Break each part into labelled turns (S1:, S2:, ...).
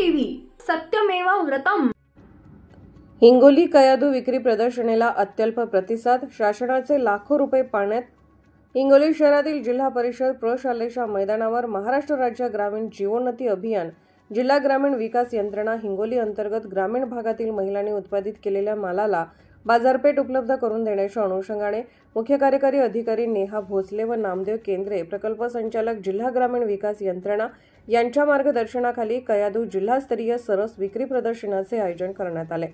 S1: TV सत्यमेव व्रतम।
S2: हिंगोली कयाधू विक्री प्रदर्शनीला अत्यल्प प्रतिसाद, शासनाचे लाखो रुपये पाण्यात। हिंगोली शहरातील जिल्हा परिषद प्रशालेच्या मैदानावर महाराष्ट्र राज्य ग्रामीण जीवोन्नती अभियान, जिल्हा ग्रामीण विकास यंत्रणा हिंगोली अंतर्गत ग्रामीण भागातील महिलांनी उत्पादित केलेल्या मालाला बाजारपेठ उपलब्ध करून देण्याच्या अनुषंगाने मुख्य कार्यकारी अधिकारी नेहा भोसले व नामदेव केंद्रे, प्रकल्प संचालक जिल्हा ग्रामीण विकास यंत्रणा यांच्या मार्गदर्शनाखाली कयाधू जिल्हास्तरीय सरस विक्री प्रदर्शनाचे आयोजन करण्यात आले।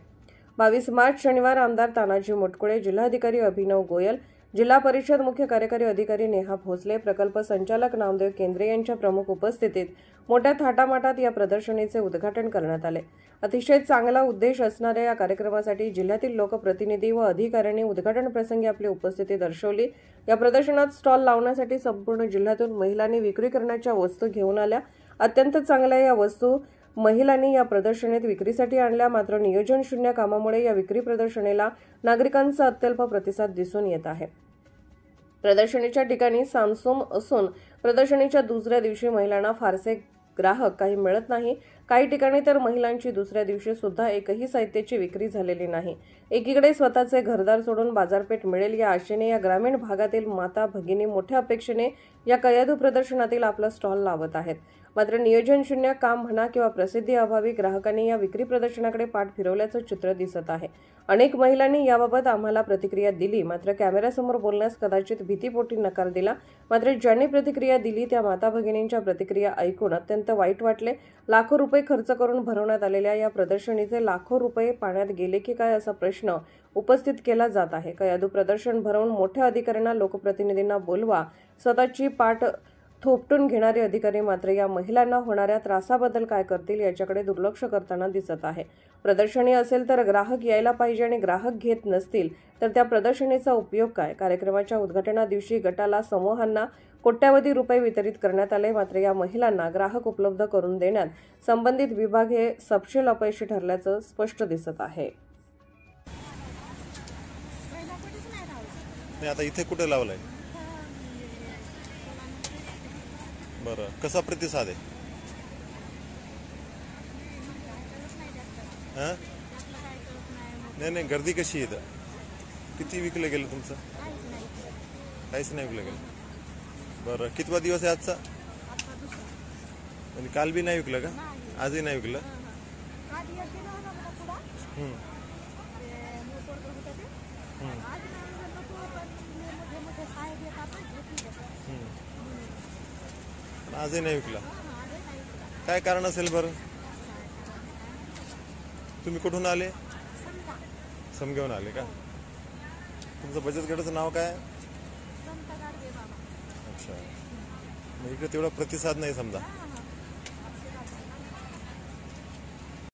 S2: 22 मार्च शनिवार आमदार तानाजी मुटकुळे, जिल्हाधिकारी अभिनव गोयल, जिल्हा परिषद मुख्य कार्यकारी अधिकारी नेहा भोसले, प्रकल्प संचालक नामदेव केंद्रे यांच्या प्रमुख उपस्थितीत मोठ्या थाटामाटात या प्रदर्शनीचे उद्घाटन करण्यात आले। अतिशय चांगला उद्देश असणाऱ्या या कार्यक्रमासाठी जिल्ह्यातील लोकप्रतिनिधी व अधिकाऱ्यांनी उद्घाटन प्रसंगी आपली उपस्थिती दर्शवली। या प्रदर्शनात स्टॉल लावण्यासाठी संपूर्ण जिल्ह्यातून महिलांनी विक्री करण्याच्या वस्तू घेऊन आल्या। अत्यंत चांगल्या या वस्तू महिलांनी या प्रदर्शनीत विक्रीसाठी आणल्या। मात्र नियोजन शून्य कामामुळे या विक्री प्रदर्शनीला नागरिकांचा अत्यल्प प्रतिसाद दिसून येत आहे। प्रदर्शनीच्या ठिकाणी सामसूम असून प्रदर्शनीच्या दुसऱ्या दिवशी महिलांना फारसे ग्राहक काही मिळत नाही। काही ठिकाणी तर महिलांची दुसऱ्या दिवशी सुद्धा एकही साहित्याची विक्री झालेली नाही। एकीकडे स्वतःचे घरदार सोडून बाजारपेठ मिळेल या आशेने या ग्रामीण भागातील माता भगिनी मोठ्या अपेक्षेने या कयाधू प्रदर्शनातील आपला स्टॉल लावत आहेत। मात्र नियोजन शून्य काम म्हणा किंवा प्रसिद्धी अभावी ग्राहकांनी या विक्री प्रदर्शनाकडे पाठ फिरवल्याचं चित्र दिसत आहे। अनेक महिलांनी याबाबत आम्हाला प्रतिक्रिया दिली, मात्र कॅमेऱ्यासमोर बोलण्यास कदाचित भीतीपोटी नकार दिला। मात्र ज्यांनी प्रतिक्रिया दिली त्या माता भगिनींच्या प्रतिक्रिया ऐकून अत्यंत वाईट वाटले। लाखो रुपये खर्च करून भरवण्यात आलेल्या या प्रदर्शनीचे लाखो रुपये पाण्यात गेले की काय असा प्रश्न उपस्थित केला जात आहे। कयाधू प्रदर्शन भरवून मोठ्या अधिकाऱ्यांना, लोकप्रतिनिधींना बोलवा, स्वतःची पाठ थोपटून घेणारे अधिकारी मात्र या महिलांना होणाऱ्या त्रासाबद्दल काय करतील याच्याकडे दुर्लक्ष करताना दिसत आहे। प्रदर्शनी असेल तर ग्राहक यायला पाहिजे आणि ग्राहक घेत नसतील तर त्या प्रदर्शनीचा उपयोग काय। कार्यक्रमाच्या उद्घाटना दिवशी गटाला, समूहांना कोट्यावधी रुपये वितरित करण्यात आले। मात्र या महिलांना ग्राहक उपलब्ध करून देण्यात संबंधित विभाग हे सपशेल अपयशी ठरल्याचं स्पष्ट दिसत आहे।
S3: आता इथे कुठे लावलाय? बरं, कसा प्रतिसाद आहे? नाही, गर्दी कशी आहे? किती विकलं गेलं तुमचं? काहीच नाही विकलं गेलं। बरं, कितवा दिवस आहे आजचा? आणि काल बी नाही विकलं का? आजही नाही विकलं? आजही नाही विकला, काय कारण असेल बरं? तुम्ही कुठून आले? समगेहून आले का? तुमचं बचत गटाचं नाव काय? अच्छा, मग इकडे तेवढा प्रतिसाद नाही समजा।